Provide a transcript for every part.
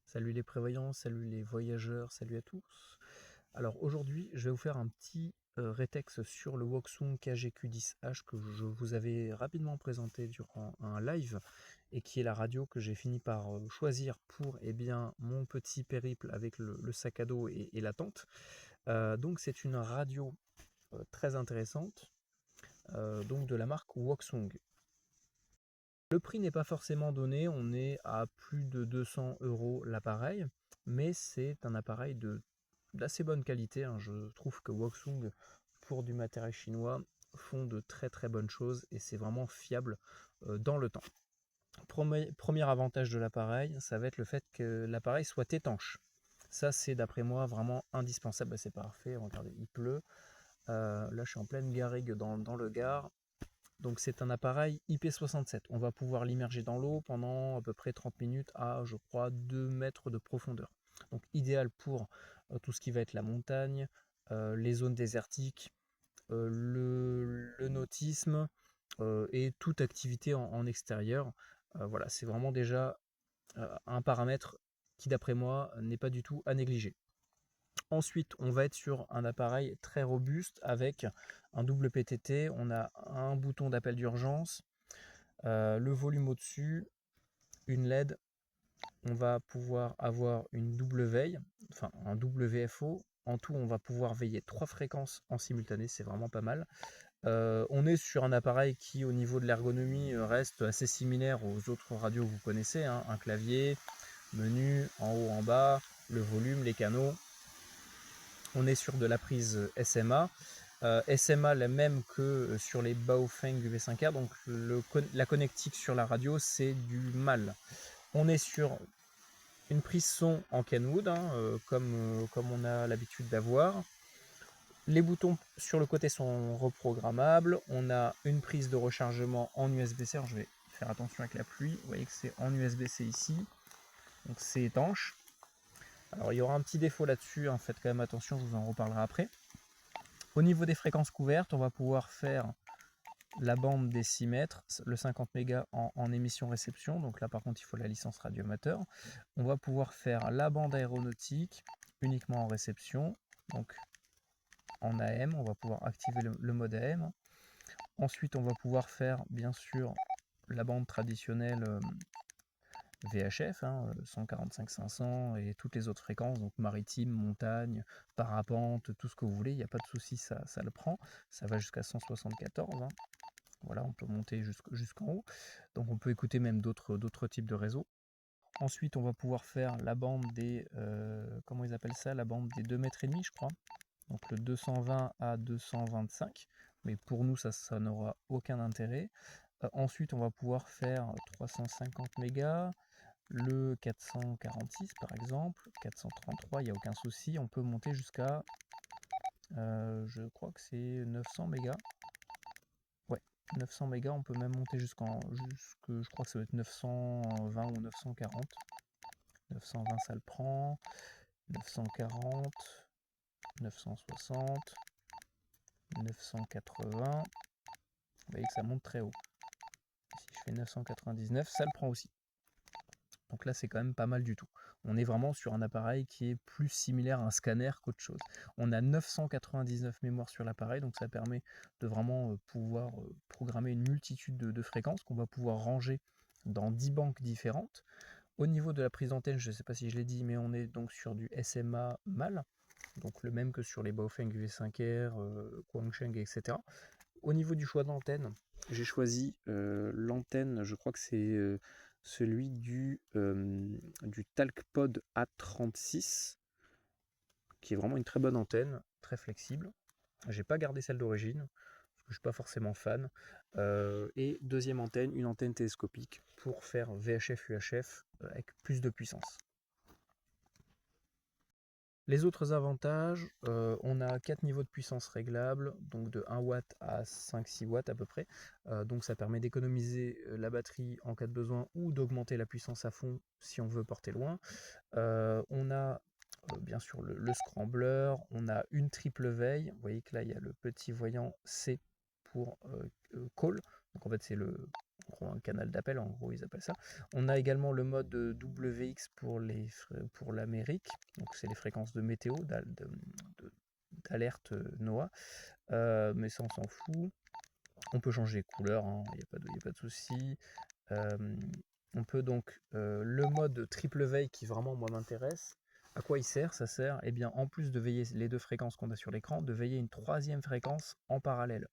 Salut les prévoyants, salut les voyageurs, salut à tous. Alors aujourd'hui, je vais vous faire un petit rétex sur le Woksung KGQ10H que je vous avais rapidement présenté durant un live et qui est la radio que j'ai fini par choisir pour mon petit périple avec le sac à dos et la tente. Donc c'est une radio très intéressante, donc de la marque Woksung. Le prix n'est pas forcément donné, on est à plus de 200 € l'appareil, mais c'est un appareil d'assez bonne qualité, hein. Je trouve que Woksung, pour du matériel chinois, font de très très bonnes choses et c'est vraiment fiable dans le temps. Premier avantage de l'appareil, ça va être le fait que l'appareil soit étanche. Ça, c'est d'après moi vraiment indispensable. Bah, c'est parfait, regardez, il pleut. Là, je suis en pleine garrigue dans le Gard. Donc c'est un appareil IP67. On va pouvoir l'immerger dans l'eau pendant à peu près 30 minutes à, je crois, 2 mètres de profondeur. Donc idéal pour tout ce qui va être la montagne, les zones désertiques, le nautisme et toute activité en extérieur. Voilà, c'est vraiment déjà un paramètre qui, d'après moi, n'est pas du tout à négliger. Ensuite, on va être sur un appareil très robuste avec un double PTT. On a un bouton d'appel d'urgence, le volume au-dessus, une LED. On va pouvoir avoir une double veille, enfin un double VFO. En tout, on va pouvoir veiller 3 fréquences en simultané, c'est vraiment pas mal. On est sur un appareil qui, au niveau de l'ergonomie, reste assez similaire aux autres radios que vous connaissez, hein. Un clavier, menu, en haut, en bas, le volume, les canaux. On est sur de la prise SMA. SMA la même que sur les Baofeng UV5R, donc la connectique sur la radio c'est du mal. On est sur une prise son en Kenwood, hein, comme on a l'habitude d'avoir. Les boutons sur le côté sont reprogrammables. On a une prise de rechargement en USB-C. Alors je vais faire attention avec la pluie. Vous voyez que c'est en USB-C ici. Donc c'est étanche. Alors il y aura un petit défaut là-dessus, hein, faites quand même attention, je vous en reparlerai après. Au niveau des fréquences couvertes, on va pouvoir faire la bande des 6 mètres, le 50 mégas en émission réception, donc là par contre il faut la licence radio amateur. On va pouvoir faire la bande aéronautique uniquement en réception, donc en AM, on va pouvoir activer le mode AM. Ensuite on va pouvoir faire bien sûr la bande traditionnelle VHF, hein, 145-500 et toutes les autres fréquences, donc maritime, montagne, parapente, tout ce que vous voulez, il n'y a pas de souci, ça le prend. Ça va jusqu'à 174, hein. Voilà, on peut monter jusqu'en haut. Donc on peut écouter même d'autres types de réseaux. Ensuite, on va pouvoir faire la bande des, comment ils appellent ça, la bande des 2,5 mètres, je crois. Donc le 220 à 225. Mais pour nous, ça n'aura aucun intérêt. Ensuite, on va pouvoir faire 350 mégas, le 446 par exemple, 433, il n'y a aucun souci. On peut monter jusqu'à, je crois que c'est 900 mégas. Ouais, 900 mégas, on peut même monter je crois que ça va être 920 ou 940. 920 ça le prend, 940, 960, 980. Vous voyez que ça monte très haut. Si je fais 999, ça le prend aussi. Donc là, c'est quand même pas mal du tout. On est vraiment sur un appareil qui est plus similaire à un scanner qu'autre chose. On a 999 mémoires sur l'appareil, donc ça permet de vraiment pouvoir programmer une multitude de fréquences qu'on va pouvoir ranger dans 10 banques différentes. Au niveau de la prise d'antenne, je ne sais pas si je l'ai dit, mais on est donc sur du SMA MAL, donc le même que sur les Baofeng UV5R, Guangsheng, etc. Au niveau du choix d'antenne, j'ai choisi l'antenne, je crois que c'est celui du TalkPod A36, qui est vraiment une très bonne antenne, très flexible. J'ai pas gardé celle d'origine, parce que je suis pas forcément fan. Et deuxième antenne, une antenne télescopique pour faire VHF, UHF avec plus de puissance. Les autres avantages, on a 4 niveaux de puissance réglables, donc de 1 W à 5-6 watts à peu près. Donc ça permet d'économiser la batterie en cas de besoin ou d'augmenter la puissance à fond si on veut porter loin. On a bien sûr le scrambler, on a une triple veille. Vous voyez que là il y a le petit voyant C pour call. Donc en fait c'est un canal d'appel, en gros ils appellent ça. On a également le mode WX pour l'Amérique, donc c'est les fréquences de météo, d'alerte NOAA, mais ça on s'en fout. On peut changer les couleurs, il n'y a pas de souci. On peut donc le mode triple veille qui vraiment moi m'intéresse. À quoi il sert? Ça sert, eh bien, en plus de veiller les deux fréquences qu'on a sur l'écran, de veiller une troisième fréquence en parallèle.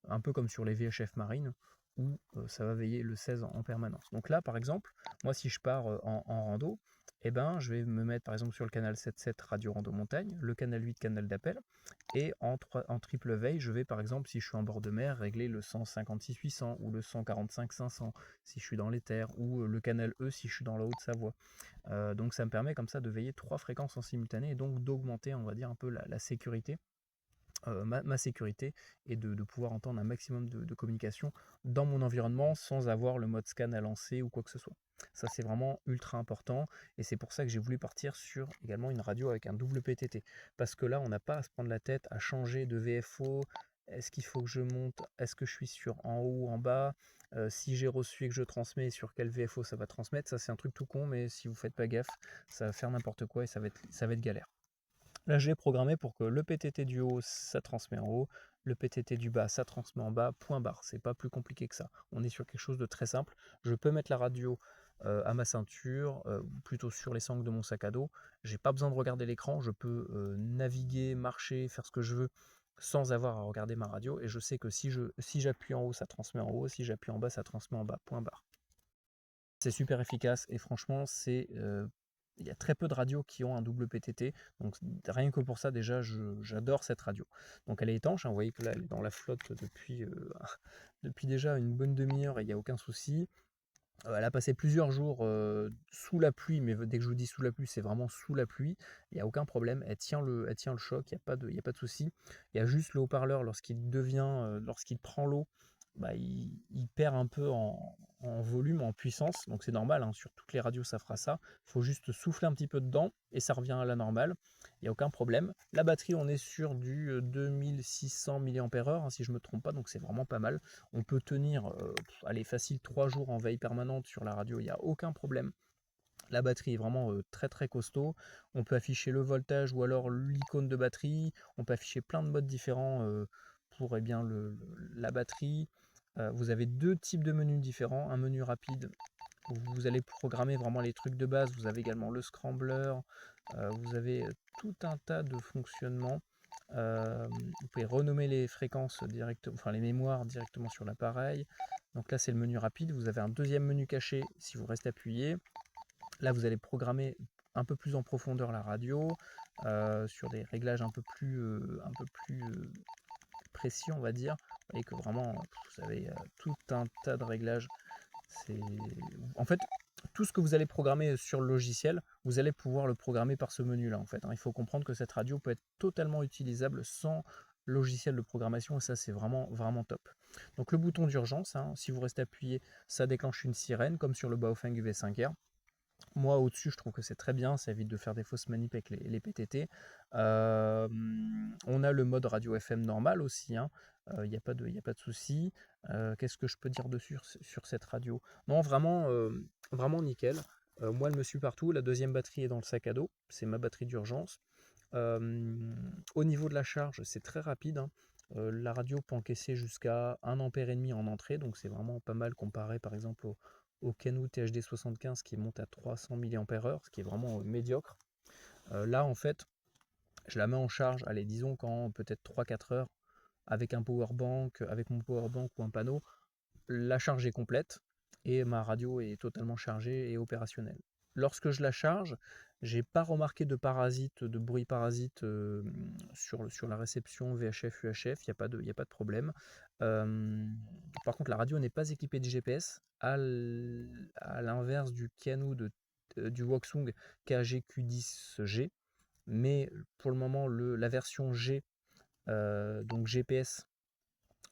Un peu comme sur les VHF marines, où ça va veiller le 16 en permanence. Donc là, par exemple, moi si je pars en rando, eh ben, je vais me mettre par exemple sur le canal 7.7 Radio Rando Montagne, le canal 8 canal d'appel, et en triple veille, je vais par exemple, si je suis en bord de mer, régler le 156-800 ou le 145-500 si je suis dans les terres, ou le canal E si je suis dans la Haute-Savoie. Donc ça me permet comme ça de veiller trois fréquences en simultané et donc d'augmenter, on va dire, un peu la sécurité ma sécurité et de pouvoir entendre un maximum de communication dans mon environnement sans avoir le mode scan à lancer ou quoi que ce soit. Ça, c'est vraiment ultra important et c'est pour ça que j'ai voulu partir sur également une radio avec un double PTT. Parce que là, on n'a pas à se prendre la tête à changer de VFO. Est-ce qu'il faut que je monte? Est-ce que je suis sur en haut ou en bas? Si j'ai reçu et que je transmets, sur quel VFO ça va transmettre? Ça, c'est un truc tout con, mais si vous faites pas gaffe, ça va faire n'importe quoi et ça va être galère. Là, je l'ai programmé pour que le PTT du haut, ça transmet en haut, le PTT du bas, ça transmet en bas, point barre. C'est pas plus compliqué que ça. On est sur quelque chose de très simple. Je peux mettre la radio à ma ceinture, plutôt sur les sangles de mon sac à dos. J'ai pas besoin de regarder l'écran. Je peux naviguer, marcher, faire ce que je veux sans avoir à regarder ma radio. Et je sais que si j'appuie en haut, ça transmet en haut. Si j'appuie en bas, ça transmet en bas, point barre. C'est super efficace et franchement, il y a très peu de radios qui ont un double PTT, donc rien que pour ça déjà j'adore cette radio. Donc elle est étanche, hein, vous voyez que là elle est dans la flotte depuis, depuis déjà une bonne demi-heure et il n'y a aucun souci. Elle a passé plusieurs jours sous la pluie, mais dès que je vous dis sous la pluie, c'est vraiment sous la pluie, il n'y a aucun problème, elle tient le choc, il y a pas de souci. Il y a juste le haut-parleur lorsqu'il prend l'eau, bah, il perd un peu en volume, en puissance, donc c'est normal, hein, sur toutes les radios ça fera ça. Il faut juste souffler un petit peu dedans et ça revient à la normale, il n'y a aucun problème. La batterie, on est sur du 2600 mAh, hein, si je ne me trompe pas, donc c'est vraiment pas mal. On peut tenir, allez, facile 3 jours en veille permanente sur la radio, il n'y a aucun problème. La batterie est vraiment très très costaud. On peut afficher le voltage ou alors l'icône de batterie. On peut afficher plein de modes différents pour bien, la batterie. Vous avez deux types de menus différents. Un menu rapide où vous allez programmer vraiment les trucs de base. Vous avez également le scrambler. Vous avez tout un tas de fonctionnements. Vous pouvez renommer les fréquences directement, enfin les mémoires directement sur l'appareil. Donc là c'est le menu rapide. Vous avez un deuxième menu caché si vous restez appuyé. Là vous allez programmer un peu plus en profondeur la radio sur des réglages un peu plus précis, on va dire. Vous voyez que vraiment vous avez tout un tas de réglages. En fait, tout ce que vous allez programmer sur le logiciel, vous allez pouvoir le programmer par ce menu-là. En fait, hein. Il faut comprendre que cette radio peut être totalement utilisable sans logiciel de programmation et ça, c'est vraiment, vraiment top. Donc le bouton d'urgence, hein, si vous restez appuyé, ça déclenche une sirène comme sur le Baofeng UV5R. Moi, au-dessus, je trouve que c'est très bien, ça évite de faire des fausses manips avec les PTT. On a le mode radio FM normal aussi, hein. Il n'y a pas de souci. Qu'est-ce que je peux dire dessus sur cette radio? Non, vraiment, vraiment nickel. Moi, elle me suit partout. La deuxième batterie est dans le sac à dos, c'est ma batterie d'urgence. Au niveau de la charge, c'est très rapide, hein. La radio peut encaisser jusqu'à 1,5 A en entrée, donc c'est vraiment pas mal comparé par exemple au Kenwood THD 75 qui monte à 300 mAh, ce qui est vraiment médiocre. Là, en fait, je la mets en charge, allez, disons qu'en peut-être 3-4 heures, avec mon powerbank ou un panneau, la charge est complète et ma radio est totalement chargée et opérationnelle. Lorsque je la charge, j'ai pas remarqué de bruit parasite sur la réception VHF, UHF, il n'y a pas de problème. Par contre, la radio n'est pas équipée de GPS, à l'inverse du Kenwood du Woksung KGQ10G, mais pour le moment, la version G, donc GPS,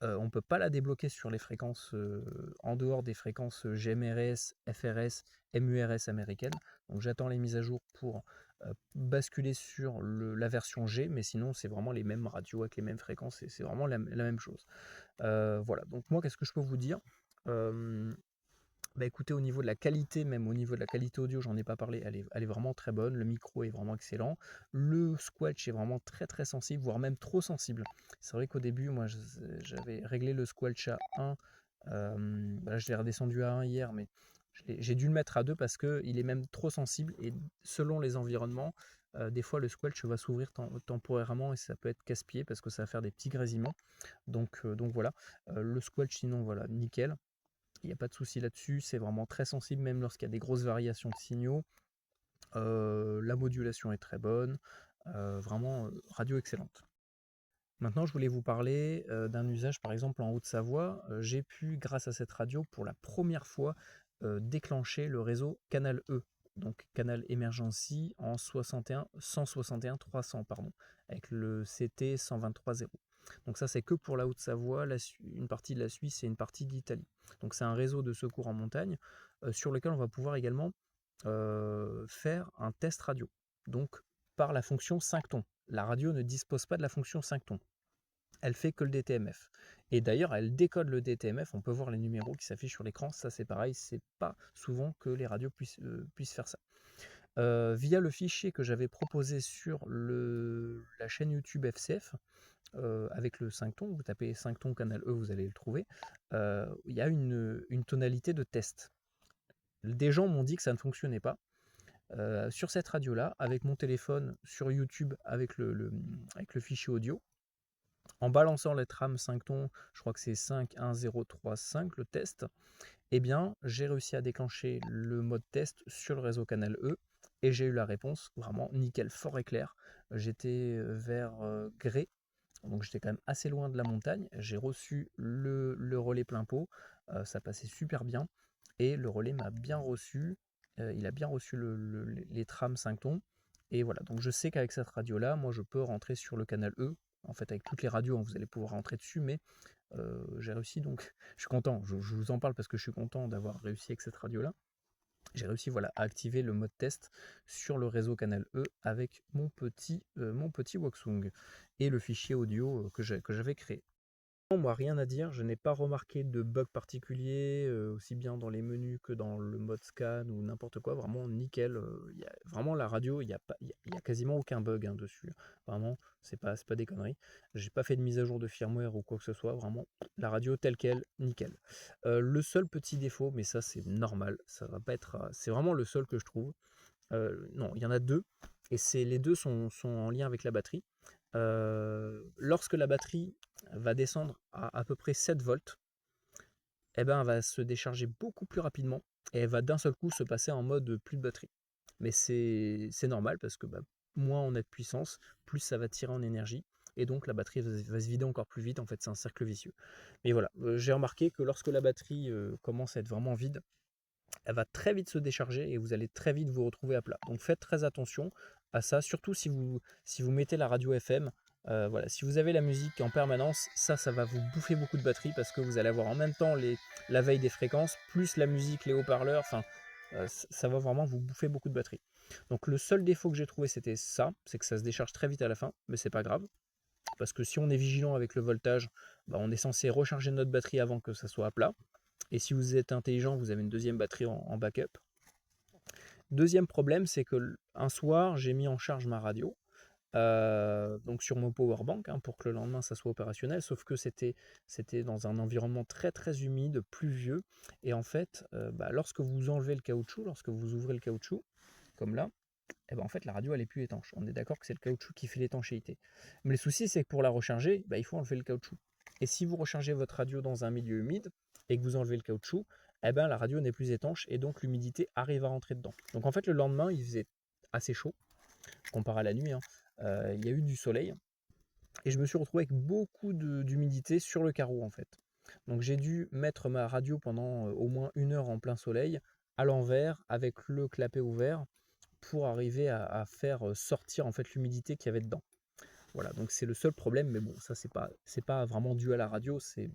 on ne peut pas la débloquer sur les fréquences en dehors des fréquences GMRS, FRS, MURS américaines. Donc j'attends les mises à jour pour basculer sur la version G, mais sinon c'est vraiment les mêmes radios avec les mêmes fréquences et c'est vraiment la même chose. Voilà, donc moi qu'est-ce que je peux vous dire? Bah, écoutez, au niveau de la qualité, même au niveau de la qualité audio, j'en ai pas parlé, elle est vraiment très bonne, le micro est vraiment excellent. Le squelch est vraiment très, très sensible, voire même trop sensible. C'est vrai qu'au début, moi, j'avais réglé le squelch à 1, bah, je l'ai redescendu à 1 hier, mais j'ai dû le mettre à 2 parce qu'il est même trop sensible et selon les environnements, des fois le squelch va s'ouvrir temporairement et ça peut être casse-pied parce que ça va faire des petits grésillements. Donc voilà, le squelch sinon voilà, nickel. Il n'y a pas de souci là-dessus, c'est vraiment très sensible, même lorsqu'il y a des grosses variations de signaux. La modulation est très bonne, vraiment radio excellente. Maintenant, je voulais vous parler d'un usage, par exemple en Haute-Savoie. J'ai pu, grâce à cette radio, pour la première fois, déclencher le réseau Canal E, donc Canal Emergency en 161 300, pardon, avec le CT 123.0. Donc ça, c'est que pour la Haute-Savoie, une partie de la Suisse et une partie de l'Italie. Donc c'est un réseau de secours en montagne sur lequel on va pouvoir également faire un test radio. Donc par la fonction 5 tons. La radio ne dispose pas de la fonction 5 tons. Elle fait que le DTMF. Et d'ailleurs, elle décode le DTMF. On peut voir les numéros qui s'affichent sur l'écran. Ça, c'est pareil. C'est pas souvent que les radios puissent faire ça. Via le fichier que j'avais proposé sur la chaîne YouTube FCF, avec le 5 tons, vous tapez 5 tons canal E, vous allez le trouver. Il y a une tonalité de test. Des gens m'ont dit que ça ne fonctionnait pas. Sur cette radio-là, avec mon téléphone, sur YouTube, avec le fichier audio, en balançant les trames 5 tons, je crois que c'est 51035 le test, eh bien j'ai réussi à déclencher le mode test sur le réseau canal E et j'ai eu la réponse vraiment nickel, fort et clair. J'étais vers Grès, donc j'étais quand même assez loin de la montagne. J'ai reçu le relais plein pot, ça passait super bien et le relais m'a bien reçu. Il a bien reçu les trames 5 tons. Et voilà, donc je sais qu'avec cette radio-là, moi je peux rentrer sur le canal E. En fait, avec toutes les radios, hein, vous allez pouvoir rentrer dessus, mais j'ai réussi, donc je suis content. Je vous en parle parce que je suis content d'avoir réussi avec cette radio-là. J'ai réussi voilà, à activer le mode test sur le réseau Canal E avec mon petit Woksung et le fichier audio que j'avais créé. Moi, rien à dire, je n'ai pas remarqué de bug particulier, aussi bien dans les menus que dans le mode scan ou n'importe quoi, vraiment nickel. Vraiment la radio, il y a quasiment aucun bug hein, dessus. Vraiment, c'est pas des conneries. J'ai pas fait de mise à jour de firmware ou quoi que ce soit, vraiment la radio telle quelle, nickel. Le seul petit défaut, mais ça c'est normal, ça va pas être. C'est vraiment le seul que je trouve. Non, il y en a deux, et les deux sont en lien avec la batterie. Lorsque la batterie va descendre à peu près 7 volts, eh ben, elle va se décharger beaucoup plus rapidement et elle va d'un seul coup se passer en mode plus de batterie. Mais c'est normal parce que bah, moins on a de puissance, plus ça va tirer en énergie et donc la batterie va se vider encore plus vite. En fait, c'est un cercle vicieux. Mais voilà, j'ai remarqué que lorsque la batterie commence à être vraiment vide, elle va très vite se décharger et vous allez très vite vous retrouver à plat. Donc faites très attention à ça, surtout si vous mettez la radio FM. Voilà, si vous avez la musique en permanence, ça va vous bouffer beaucoup de batterie parce que vous allez avoir en même temps la veille des fréquences, plus la musique, les haut-parleurs, enfin, ça va vraiment vous bouffer beaucoup de batterie. Donc le seul défaut que j'ai trouvé, c'était ça, c'est que ça se décharge très vite à la fin, mais c'est pas grave. Parce que si on est vigilant avec le voltage, bah, on est censé recharger notre batterie avant que ça soit à plat. Et si vous êtes intelligent, vous avez une deuxième batterie en backup. Deuxième problème, c'est que un soir, j'ai mis en charge ma radio, donc sur mon powerbank, hein, pour que le lendemain ça soit opérationnel, sauf que c'était dans un environnement très très humide, pluvieux, et en fait, bah, lorsque vous enlevez le caoutchouc, lorsque vous ouvrez le caoutchouc, comme là, et ben en fait la radio elle est plus étanche. On est d'accord que c'est le caoutchouc qui fait l'étanchéité. Mais le souci c'est que pour la recharger, bah, il faut enlever le caoutchouc. Et si vous rechargez votre radio dans un milieu humide et que vous enlevez le caoutchouc, eh ben la radio n'est plus étanche et donc l'humidité arrive à rentrer dedans. Donc en fait le lendemain il faisait assez chaud comparé à la nuit, hein. Il y a eu du soleil et je me suis retrouvé avec beaucoup d'humidité sur le carreau en fait. Donc j'ai dû mettre ma radio pendant au moins 1 heure en plein soleil, à l'envers, avec le clapet ouvert, pour arriver à faire sortir en fait l'humidité qu'il y avait dedans. Voilà, donc c'est le seul problème, mais bon, ça c'est pas vraiment dû à la radio, c'est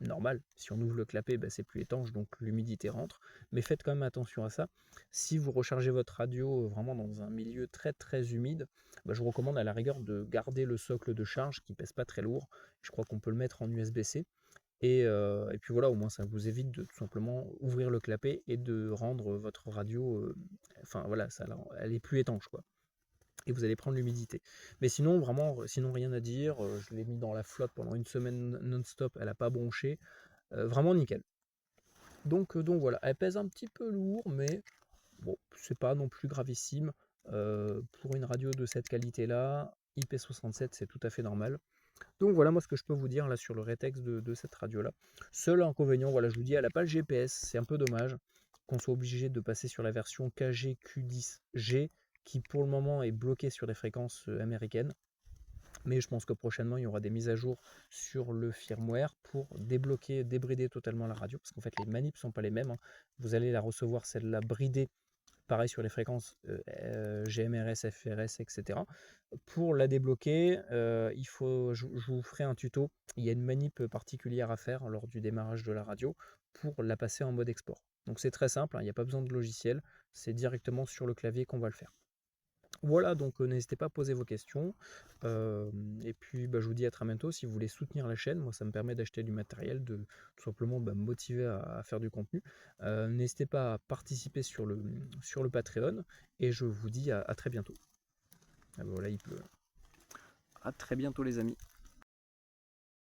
normal. Si on ouvre le clapet, ben, c'est plus étanche, donc l'humidité rentre. Mais faites quand même attention à ça. Si vous rechargez votre radio vraiment dans un milieu très très humide, ben, je vous recommande à la rigueur de garder le socle de charge qui pèse pas très lourd. Je crois qu'on peut le mettre en USB-C Et puis voilà, au moins ça vous évite de tout simplement ouvrir le clapet et de rendre votre radio, enfin voilà, elle est plus étanche quoi. Et vous allez prendre l'humidité. Mais sinon, vraiment, sinon rien à dire. Je l'ai mis dans la flotte pendant une semaine non-stop, elle n'a pas bronché. Vraiment nickel. Donc voilà, elle pèse un petit peu lourd, mais bon, c'est pas non plus gravissime. Pour une radio de cette qualité-là, IP67, c'est tout à fait normal. Donc voilà moi ce que je peux vous dire là sur le rétex de cette radio-là. Seul inconvénient, voilà, je vous dis, elle n'a pas le GPS, c'est un peu dommage qu'on soit obligé de passer sur la version KGQ10G qui pour le moment est bloquée sur les fréquences américaines. Mais je pense que prochainement il y aura des mises à jour sur le firmware pour débloquer, débrider totalement la radio, parce qu'en fait les manips sont pas les mêmes, hein. Vous allez la recevoir celle-là bridée, pareil sur les fréquences GMRS, FRS, etc. Pour la débloquer, je vous ferai un tuto. Il y a une manip particulière à faire lors du démarrage de la radio pour la passer en mode export. Donc c'est très simple, hein, il n'y a pas besoin de logiciel, c'est directement sur le clavier qu'on va le faire. Voilà, donc n'hésitez pas à poser vos questions. Euh, et puis bah, je vous dis à très bientôt. Si vous voulez soutenir la chaîne, moi ça me permet d'acheter du matériel, de tout simplement me motiver à faire du contenu. N'hésitez pas à participer sur le Patreon. Et je vous dis à très bientôt. Ah, bah, voilà, il pleut. À très bientôt les amis.